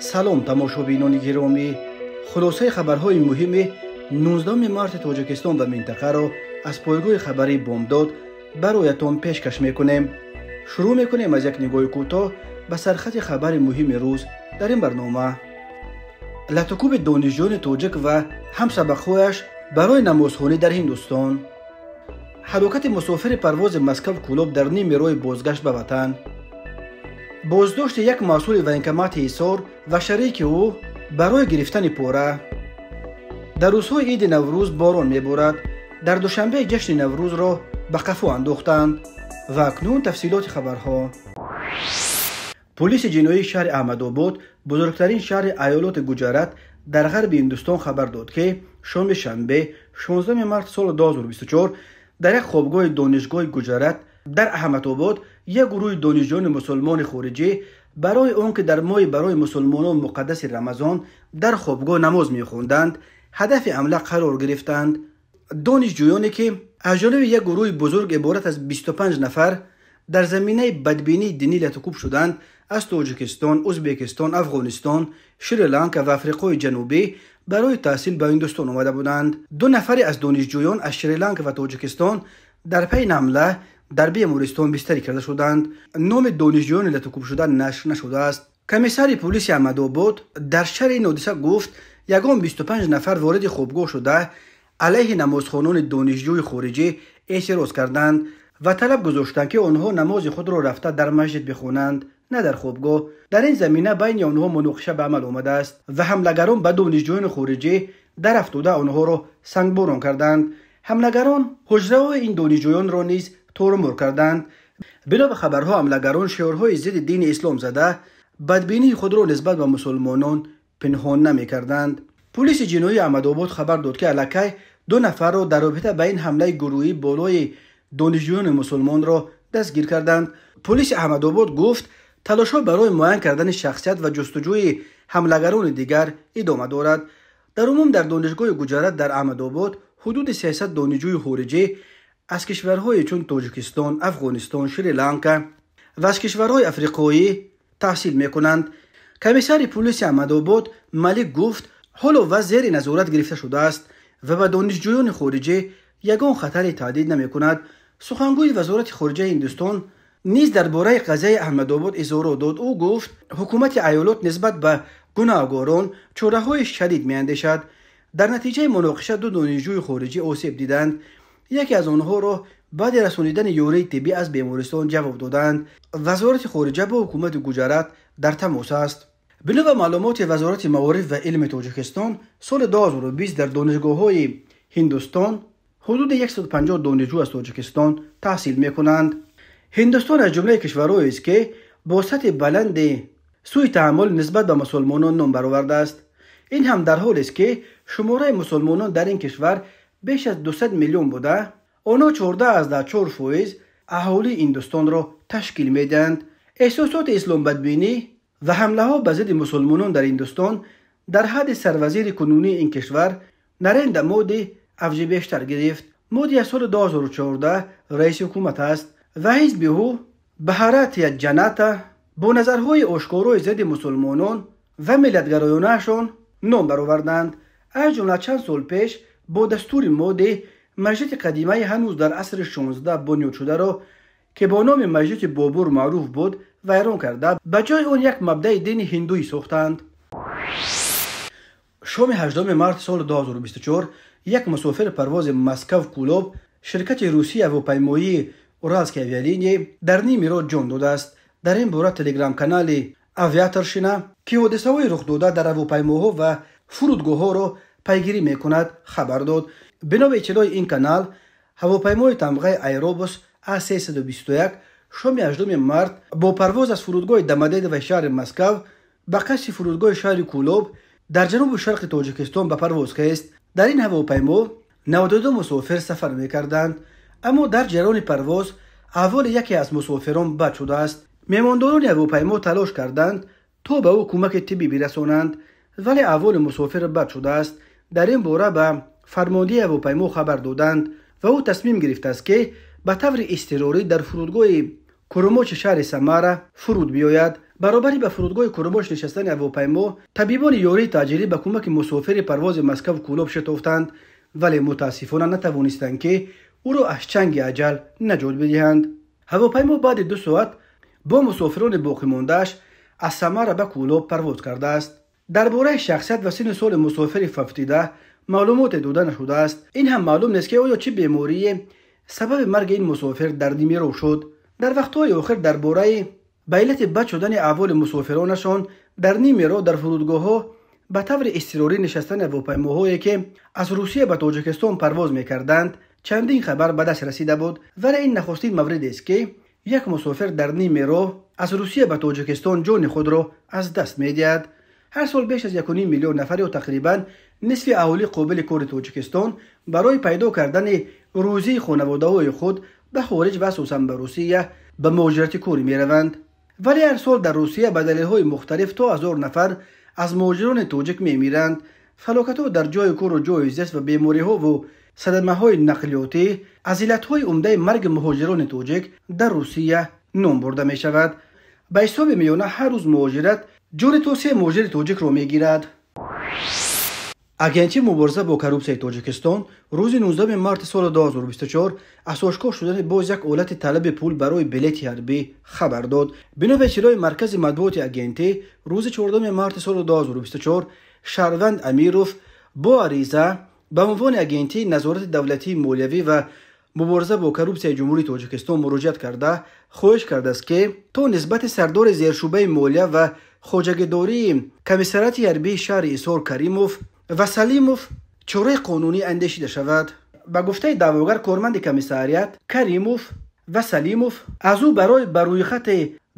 سلام تماشابینان گرامی، خلاصه خبرهای مهم 19 مارت تاجیکستان و منطقه را از پایگاه خبری بامداد برایتان پیشکش میکنیم. شروع میکنیم از یک نگاه کوتاه به سرخط خبر مهم روز در این برنامه. لطکوب دانشجویان تاجیک و همسبقهایش برای نمازخوانی در هندوستان. حرکت مسافر پرواز مسکو کلوب در نیم راه بازگشت به وطن. بازداشت یک مسئول بانکمات حصار و شریک او برای گرفتن پوره. در روزهای عید نوروز باران میبارد. در دوشنبه جشن نوروز را به قفو انداختند. و اکنون تفصیلات خبرها. پلیس جنایی شهر احمدآباد، بزرگترین شهر ایالات گوجرات در غرب هندوستان خبر داد که شام شنبه 16 مارس سال 2024 در یک خوابگاه دانشگاه گوجرات در احمدآباد یک گروه دانشجویان مسلمان خارجی برای آنکه در ماه برای مسلمانان مقدس رمضان در خوابگاه نماز می‌خواندند هدف حمله قرار گرفتند. دانشجویانی که از جانب یک گروه بزرگ عبارت از 25 نفر در زمینه بدبینی دینی لطکوب شدند از تاجیکستان، ازبکستان، افغانستان، شریلانکا و آفریقای جنوبی برای تحصیل به هندوستان آمده بودند. 2 نفر از دانشجویان از شریلانکا و تاجیکستان در پی حمله در بیمارستان بستری کرده شدند. نام دانشجویان لطکوب شده نشر نشده است. کمیسر پلیس احمدآباد در شرح این حادثه گفت یگان 25 نفر وارد خوابگاه شده علیه نمازخوانان دانشجوی خارجی اعتراض کردند و طلب گذاشتند که آنها نماز خود را رفته در مسجد بخوانند، نه در خوابگاه. در این زمینه بین آنها مناقشه به عمل آمده است و حملگران به دانشجویان خارجی در افتاده آنها را سنگباران کردند. حملگران حجره این دانشجویان را نیز تورمار کردند. بنا به خبرها حملگران شعارهای ضد دین اسلام زده بدبینی خود را نسبت به مسلمانان پنهان نمی‌کردند. پلیس جنایی احمدآباد خبر داد که الکی 2 نفر را در رابطه با این حمله گروهی بالای دانشجویان مسلمان را دستگیر کردند. پلیس احمدآباد گفت تلاش‌ها برای معاین کردن شخصیت و جستجوی حملگران دیگر ادامه دارد. در عموم در دانشگاه گوجرات در احمدآباد حدود 300 دانشجوی خارجی از کشورهای چون تاجیکستان، افغانستان، شریلانکا و از کشورهای آفریقایی تحصیل می‌کنند. کمیسر پلیس احمدآباد ملک گفت حالا وضع زیر نظارت گرفته شده است و به دانشجویان خارجی یگان خطری تهدید نمی‌کند. سخنگوی وزارت خارجه هندوستان نیز درباره قضیه احمدآباد اظهار داد. او گفت حکومت ایالات نسبت به گناهکاران چاره‌های شدید می‌اندیشد. در نتیجه مناقشه 2 دانشجوی خارجی آسیب دیدند. یکی از آنها را بعد رسانیدن یوره طبی از بیمارستان جواب دادند. وزارت خارجه با حکومت گوجرات در تماس است. بنا به معلومات وزارت معارف و علم تاجیکستان سال 2020 در دانشگاه‌های هندوستان حدود 150 دانشجو از تاجیکستان تحصیل می‌کنند. هندوستان از جمله کشورهایی است که با سطح بلند سوء تعامل نسبت به مسلمانان نام برآورده است. این هم در حالی است که شماره مسلمانان در این کشور بیش از 200 میلیون بوده. آنها 14.4% اهالی هندوستان را تشکیل میدهند. احساسات اسلام بدبینی و حمله ها به ضد مسلمانان در هندوستان در حد سروزیر کنونی این کشور نریندرا مودی اوج بیشتر گرفت. مودی از سال 2014 رئیس حکومت است و حزب او بهاراتیا جنتا با نظرهای آشکارای ضد مسلمانان و ملتگرایانه‌شان نام برآوردند. از جمله چند سال پیش با دستور مودی مسجد قدیمی هنوز در عصر 16 بنیاد شده را که با نام مسجد بابور معروف بود ویران کرده به جای آن یک مبدأ دین هندویی ساختند. شام 18 مارس سال 2024 یک مسافر پرواز مسکو کلوب شرکت روسی هواپیمایی اورالسک آویالینی در نیم راه جان داده است. در این باره تلگرام کانال آویاترشینا که حادثه‌های رخ داده در هواپیماها و فرودگاه‌ها را پیگیری می‌کند خبر داد. بنا به اطلاع این کانال هواپیمای تمغه ایروبوس A321 شام 18 مارس با پرواز از فرودگاه دمدید و شهر مسکو به قصد فرودگاه شهر کولوب در جنوب شرق تاجیکستان به پرواز خاست. در این هواپیما 92 مسافر سفر می‌کردند، اما در جریان پرواز احوال یکی از مسافران بد شده است. میهمانداران هواپیما تلاش کردند تا به او کمک طبی برسانند ولی احوال مسافر بد شده است. در این باره به فرمانده هواپیما خبر دادند و او تصمیم گرفته است که به طور اضطراری در فرودگاه کروموچ شهر سمارا فرود بیاید. برابری به فرودگاه کرماش نشستن هواپیما، طبیبان یاری تاجری به کمک مسافر پرواز مسکو کولوب شتافتند، ولی متاسفانه نتوانستند که او را از چنگ اجل نجات بدهند. هواپیما بعد 2 ساعت با مسافران باقی مانده‌اش از سمر به کولوب پرواز کرده است. درباره شخصیت و سن سال مسافر ففتیده معلومات داده نشده است. این هم معلوم نیست که آیا چه بیماری سبب مرگ این مسافر در نیمرو شد. در وقت‌های آخر درباره به علت بد شدن احوال مسافرانشان در نیمرو در فرودگاه‌ها به طور اضطراری نشستن هواپیماهایی که از روسیه به تاجیکستان پرواز می‌کردند چندین خبر به دست رسیده بود، ولی این نخستین مورد است که یک مسافر در نیمرو از روسیه به تاجیکستان جان خود را از دست می‌دهد. هر سال بیش از 1.5 میلیون نفر یا تقریباً نصف اهالی قابل کار تاجیکستان برای پیدا کردن روزی خانواده‌های خود به خارج و خصوصاً به روسیه به مهاجرت کاری می‌روند. ولی هر سال در روسیه به دلایل‌های مختلف تا 1000 نفر از مهاجران تاجیک می‌میرند. فلاکت‌ها در جای کار و جای زیست و بیماری‌ها و صدمه‌های نقلیاتی از علت‌های عمده مرگ مهاجران تاجیک در روسیه نام برده می‌شود. به حساب میانه هر روز مهاجرت جان توسعه مهاجر تاجیک را می‌گیرد. اگنچه مبارزه با کروپسیای تاجیکستان روز 19 مارت سال 2024 از آشکار شدن باز یک حالت طلب پول برای بلیط حربی خبر داد. بنا به اطلاع مرکز مطبوعات اگنتی روز 14 مارت سال 2024 شهروند امیروف با عریضه به عنوان اگنتی نظارت دولتی مالیوی و مبارزه با کروپسیای جمهوری تاجیکستان مراجعه کرده خواهش کرده است که تا نسبت سردار زیرشعبه مالیه و خواجگیداری کمیسریات حربی شهر ایسار کریموف و سلیموف چاره قانونی اندیشیده شود. به گفته دعواگر کارمند کمیسریات کریموف و سلیموف از او برای بروی خط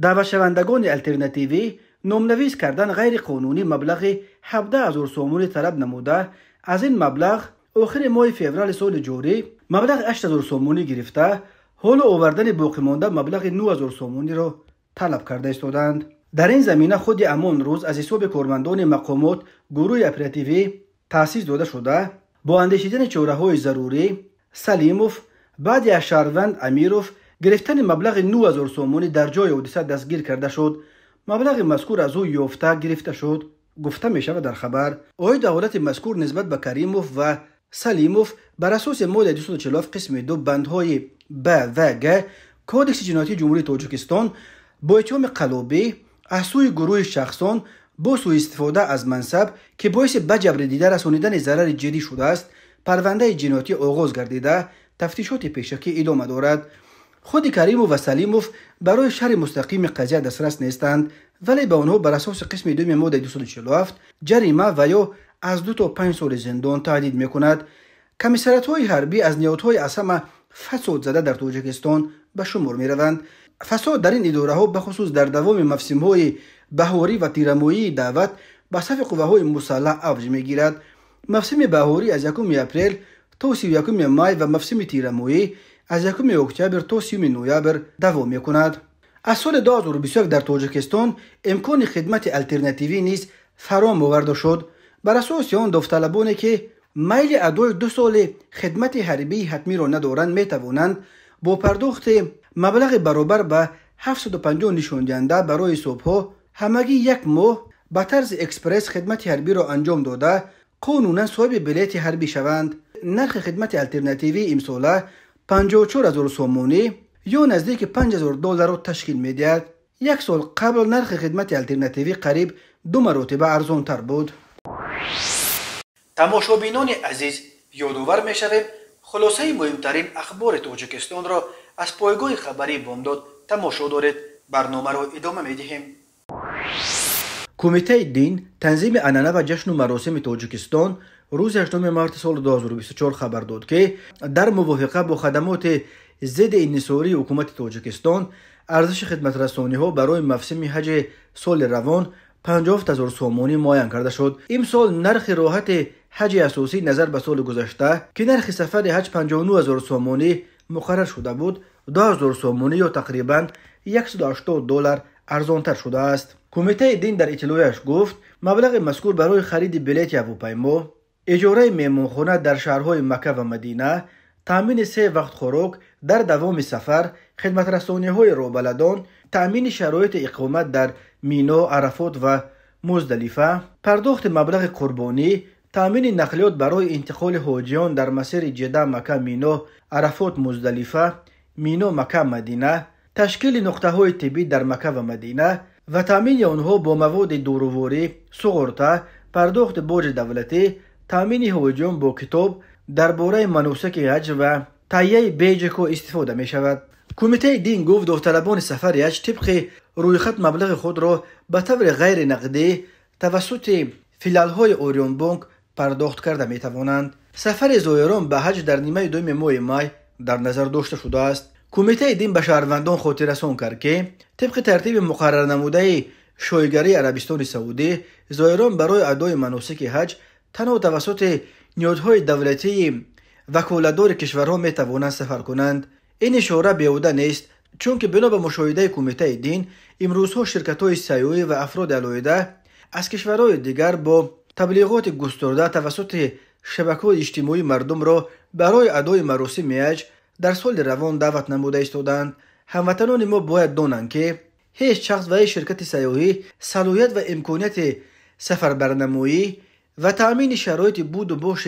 دعوت شوندگان الترناتیوی نامنویس کردن غیر قانونی مبلغ 17,000 سومونی طلب نموده، از این مبلغ آخر ماه فوریه سال جاری مبلغ 8,000 سومونی گرفته، حال آوردن باقی مانده مبلغ 9,000 سومونی را طلب کرده استادند. در این زمینه خود امان روز از حساب کارمندان مقامات گروه اپراتیوی تأسیس داده شده با اندیشیدن چاره‌های ضروری سلیموف بعد از شهروند امیروف گرفتن مبلغ 9,000 سومونی در جای حادثه دستگیر کرده شد. مبلغ مذکور از او یافته گرفته شد. گفته می شود در خبر آقای دولت مذکور نسبت به کریموف و سلیموف بر اساس ماده 247 قسم 2 بندهای ب و گ کودکس جنایتی جمهوری تاجیکستان با اتهام قلابی از سوی گروه شخصان با سوء استفاده از منصب که باعث به جبر دیده رسانیدن ضرر جدی شده است پرونده جنایتی آغاز گردیده تفتیشات پیشکی ادامه دارد. خود کریموف و سلیموف برای شرح مستقیم قضیه دسترس نیستند، ولی به آنها بر اساس قسم 2 ماده 247 جریمه و یا از 2 تا 5 سال زندان تهدید میکند. کمیسریات‌های حربی از نهادهای اعظم فساد زده در تاجیکستان به شمار میروند. فساد در این اداره ها به خصوص در دوام موسم‌های بهاری و تیرمایی دعوت به صف قوه‌های مسلح اوج میگیرد. موسم بهاری از 1 اپریل تا 31 مای و موسم تیرمایی از 1 اکتبر تا 30 نوامبر دوام میکند. از سال 2021 در تاجیکستان امکان خدمت الترناتیوی نیز فراهم آورده شد. بر اساس آن داوطلبانی که میل ادای 2 سال خدمت حربی حتمی را ندارند میتوانند با پرداخت مبلغ برابر به 750 نشان دهنده برای صبح‌ها همگی 1 ماه به طرز اکسپرس خدمت حربی را انجام داده قانونا صاحب بلیط حربی شوند. نرخ خدمت الترناتیوی امساله 54,000 سومونی یا نزدیک $5,000 را تشکیل می‌دهد. 1 سال قبل نرخ خدمت الترناتیوی قریب 2 مرتبه ارزان‌تر بود. تماشابینان عزیز یادآور می‌شویم خلاصه مهمترین اخبار تاجیکستان را از پایگاه خبری بامداد تماشا دارید. برنامه را ادامه می‌دهیم. کمیته دین تنظیم عنعنه و جشن و مراسم تاجیکستان روز 8 مارت سال 2024 خبر داد که در موافقه با خدمات ضد انحصاری حکومت تاجیکستان ارزش خدمت رسانی ها برای موسم حج سال روان 57,000 سومونی معین کرده شد. امسال نرخ راحت حج اساسی نظر به سال گذشته که نرخ سفر حج 59,000 سومونی مقرر شده بود 2,000 سومونی یا تقریباً $180 ارزانتر شده است. کمیته دین در اطلاعش گفت مبلغ مذکور برای خرید بلیط هواپیما، اجاره مهمانخانه در شهرهای مکه و مدینه، تامین 3 وقت خوراک در دوام سفر، خدمت رسانی های رابلدان، تأمین شرایط اقامت در مینا، عرفات و مزدلفه، پرداخت مبلغ قربانی، تأمین نقلیات برای انتقال حاجیان در مسیر جده، مکه، مینا، عرفات، مزدلفه، مینا، مکه، مدینه، تشکیل نقطه‌های طبی در مکه و مدینه و تأمین آنها با مواد دورواری، سغرته، پرداخت باج دولتی، تأمین حاجیان با کتاب درباره مناسک حج و تهیه بیج که استفاده می شود. کمیته دین گفت داوطلبان سفر حج طبق رویخط مبلغ خود را به طور غیر نقدی توسط فیلال‌های اوریون بانک پرداخت کرده می توانند. سفر زایران به حج در نیمه دوم ماه می در نظر داشته شده است. کمیته دین به شهروندان خاطر رسان کرد که طبق ترتیب مقرر نموده شایگری عربستان سعودی، زایران برای ادای مناسک حج تنها توسط نهادهای دولتی وکالتدار کشورها می توانند سفر کنند. این اشاره بیهوده نیست، چون که بنا به مشاهده کمیته دین امروزها شرکت‌های سیاحی و افراد علاهده از کشورهای دیگر با تبلیغات گسترده توسط شبکه‌های اجتماعی مردم را برای ادای مراسم حج در سال روان دعوت نموده ایستادند. هموطنان ما باید دانند که هیچ شخص و هیچ شرکت سیاحی صلاحیت و امکانیت سفر برنمایی و تأمین شرایط بود و باش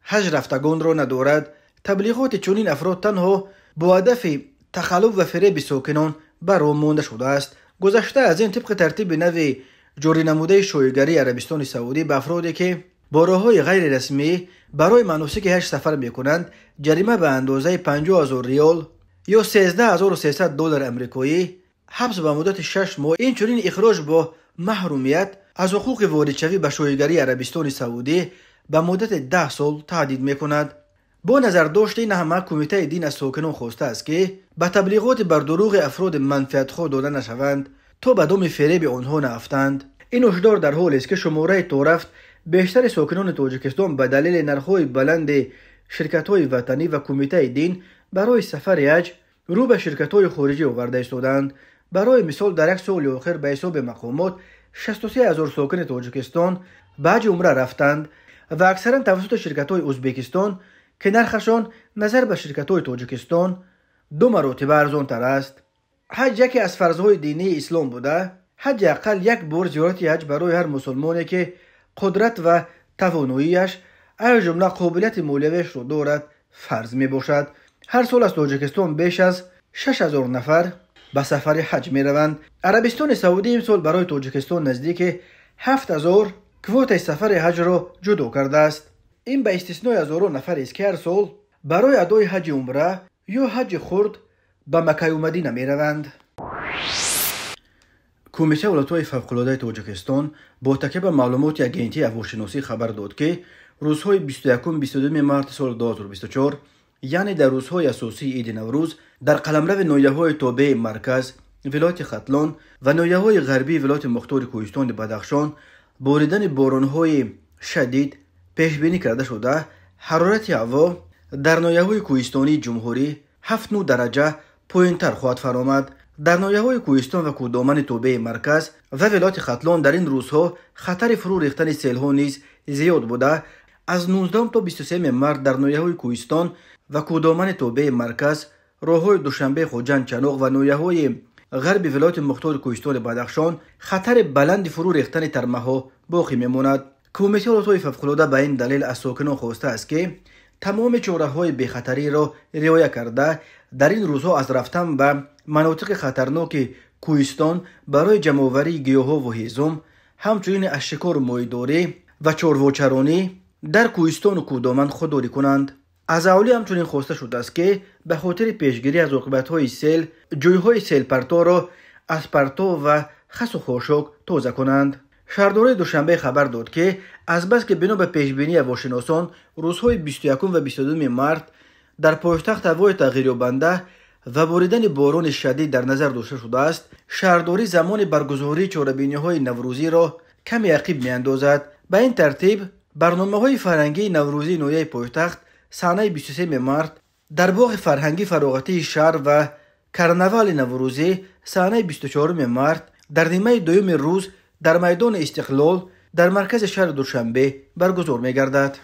حج رفتگان را ندارد. تبلیغات چنین افراد تنها با هدف تخلف و فریب ساکنان برای مانده شده است. گذشته از این طبق ترتیب نوی جاری نموده شایگری عربستان سعودی به افرادی که با راه‌های غیر رسمی برای مناسک حج سفر می‌کنند جریمه به اندازه 50,000 ریال یا 13,300 دلار آمریکایی، حبس به مدت 6 ماه، این چنین اخراج با محرومیت از حقوق واردشوی به شایگری عربستان سعودی به مدت 10 سال تهدید می‌کند. با نظر داشت این همه کمیته دین از ساکنان خواسته است که به تبلیغات بر دروغ افراد منفعت‌خواه داده نشوند تا به دام فریب آنها نافتند. این هشدار در حالی است که شماره تورفت بیشتر ساکنان تاجیکستان به دلیل نرخ‌های بلند شرکت‌های وطنی و کمیته دین برای سفر حج رو به شرکت‌های خارجی آورده ایستادند. برای مثال در یک سال آخر به حساب مقامات 63,000 ساکن تاجیکستان به حج عمره رفتند و اکثرا توسط شرکت‌های ازبکستان که نرخشان نظر به شرکت‌های تاجیکستان 2 مرتبه ارزان‌تر است. حج یکی از فرض‌های دینی اسلام بوده. حج اقل یک بار زیارت حج برای هر مسلمانی که قدرت و تواناییش از جمله قابلیت مالیویش را دارد فرض می باشد. هر سال از تاجیکستان بیش از 6,000 نفر به سفر حج می روند. عربستان سعودی امسال برای تاجیکستان نزدیک 7,000 کوتا سفر حج را جدا کرده است. این به استثنای هزاران نفر است که هر سال برای ادای حج عمره یا حج خرد به مکه و مدینه می روند. کمیته ولایت‌های فوق‌العاده تاجیکستان با تکیه به معلومات اگنتی هواشناسی خبر داد که روزهای 21-22 مارس سال 2024 یعنی در روزهای اساسی عید نوروز در قلمرو ناحیه‌های تابع مرکز ولایت ختلان و ناحیه‌های غربی ولایت مختار کوهستان بدخشان باریدن باران‌های شدید پیش بینی کرده شده. حرارت هوا در ناحیه‌های کوهستانی جمهوری 7-9 درجه پایین‌تر خواهد فرآمد. در ناحیه‌های کوهستان و کوهدامن تابع مرکز و ولایت ختلان در این روزها خطر فرو ریختن سیل‌ها نیز زیاد بوده. از 19 تا 23 مارس در ناحیه‌های کوهستان و کوهدامن تابع مرکز، راه‌های دوشنبه، خوجند، چناق و ناحیه‌های غربی ولایت مختار کوهستان بدخشان خطر بلند فرو ریختن ترمه‌ها باقی می‌ماند. کمیته ولایت‌های فوق‌العاده به این دلیل از ساکنان خواسته است که تمام چاره‌های بی‌خطری را رعایت کرده در این روزها از رفتن به مناطق خطرناک کوهستان برای جمع‌آوری گیاها و هیزم، همچنین از شکار ماهیداری و چارواچرانی در کوهستان و کوهدامن خودداری کنند. از اهالی همچنین خواسته شده است که به خاطر پیشگیری از عاقبت‌های سیل جوی‌های سیل پرتا را از پرتا و خس و خاشاک تازه کنند. شهرداری دوشنبه خبر داد که از بس که بنا به پیشبینی هواشناسان روزهای 21 و 22 مارس در پایتخت هوای تغییریابنده و باریدن باران شدید در نظر داشته شده است، شهرداری زمان برگزاری چهاربینی‌های نوروزی را کمی عقب می‌اندازد. به این ترتیب برنامه‌های فرهنگی نوروزی ناحیه پایتخت سحنه 23 مارس در باغ فرهنگی فراغتی شهر و کرنوال نوروزی سحنه 24 مارس در نیمه دوم روز در میدان استقلال در مرکز شهر دوشنبه برگزار می‌گردد.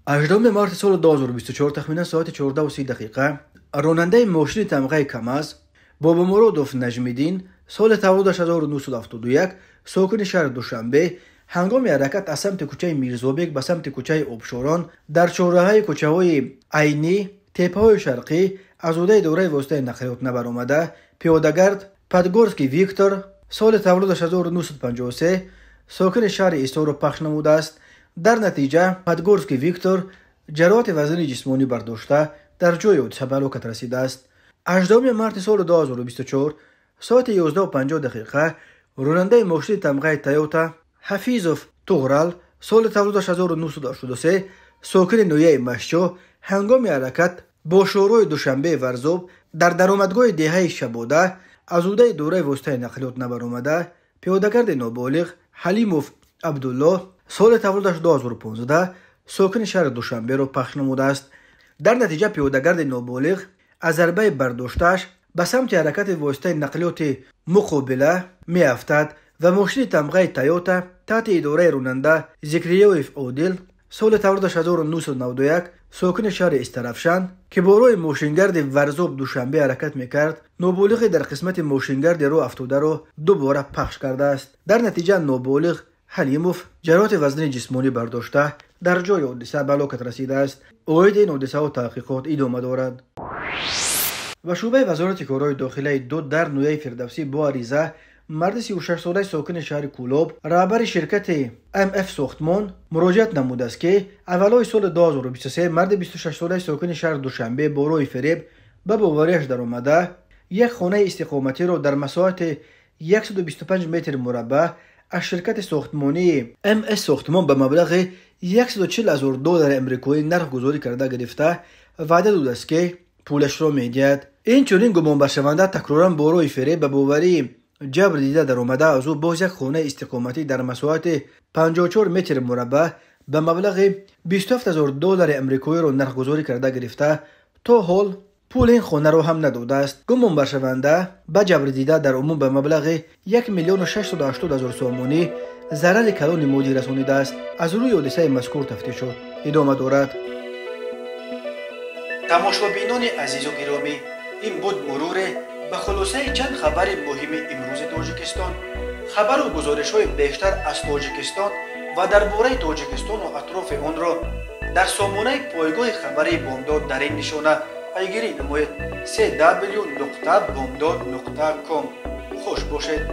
18 مارس سال 2024 تخمینا ساعت 14:30 راننده ماشین تمغه کماز бобомуродов Нажмиддин соли тавлудаш 1971 сокини шаҳри Душанбе ҳангоми ҳаракат аз самти кӯчаи Мирзобек ба самти кӯчаи Обшорон дар чораҳаи кӯчаҳои Айнӣ, Теппаҳои Шарқӣ аз ӯҳдаи идораи воситаи нақлиёт набаромада, пиёдагард Подгорский Виктор соли тавлудаш 1953 сокини шаҳри Исоро пахш намудааст. дар натиҷа Подгорский Виктор ҷароҳати вазнини ҷисмонӣ бардошта дар ҷои ҳодиса ба ҳалокат расидааст. 18 марти соли 2024 соати 11:50 ронандаи мошини тамғаи Toyota Ҳафизов Туғрал соли тавлудаш 1983 сокини ноҳияи Машчо ҳангоми ҳаракат бо шоҳроҳи Душанбеи Варзоб дар даромадгоҳи деҳаи Шабода аз ӯҳдаи идораи воситаи нақлиёт набаромада, пиёдагарди ноболиғ Ҳалимов Абдуллоҳ соли тавлудаш 2015 сокини шаҳри Душанберо пахш намудааст. дар натиҷа пиёдагарди ноболиғ аз зарбаи бардоштааш ба самти ҳаракати воситаи нақлиёти муқобила меафтад ва мошини тамғаи Toyota таҳти идораи ронанда Зикриёев Одил соли тавлудаш 1991 сокини шаҳри Истарафшан ки бо роҳи мошингарди Варзоб Душанбе ҳаракат мекард, ноболиғи дар қисмати мошингарди роҳ афтодаро дубора пахш кардааст. дар натиҷа ноболиғ Ҳалимов ҷароҳати вазнини ҷисмонӣ бардошта дар ҷои ҳодиса ба ҳалокат расидааст. оиди ин ҳодисаҳо таҳқиқот идома дорад. ва шӯъбаи вазорати корҳои дохилаи ДОД дар ноҳияи Фирдавсӣ бо ариза марди 36-солаи сокини шаҳри Кӯлоб раҳбари ширкати МФ Сохтмон муроҷиат намудааст ки аввалҳои соли 2023 марди 26-солаи сокини шаҳри Душанбе бо роҳи фереб ба бовариаш даромада як хонаи истиқоматиро дар масоҳати 125 метри мураббаъ аз ширкати сохтмонии МС Сохтмон ба маблағи $140,000 амрикоӣ нарх гузорӣ карда гирифта ваъда додааст ки пулашро медиҳад. инчунин гумонбаршаванда такроран бо роҳи фереб ба боварии ҷабр дида даромада аз ӯ боз як хонаи истиқоматӣ дар масоҳати 54 метри мураббаъ ба маблағи $27,000 амрикоиро нархгузорӣ карда гирифта то ҳол пули ин хонаро ҳам надодааст. гумонбаршаванда ба ҷабрдида дар умум ба маблағи $1,680,000 сомонӣ зарари калони моддӣ расонидааст. аз рӯи ҳодисаи мазкур тафтишот идома дорад. тамошобинони азизу гиромӣ, ин буд муруре ба хулосаи чанд хабари муҳими имрӯзи Тоҷикистон. хабару гузоришҳои бештар аз Тоҷикистон ва дар бораи Тоҷикистону атрофи онро дар сомонаи пойгоҳи хабари Бомдод дар ин нишона пайгирӣ намоед: www.bomdod.com. хуш бошед.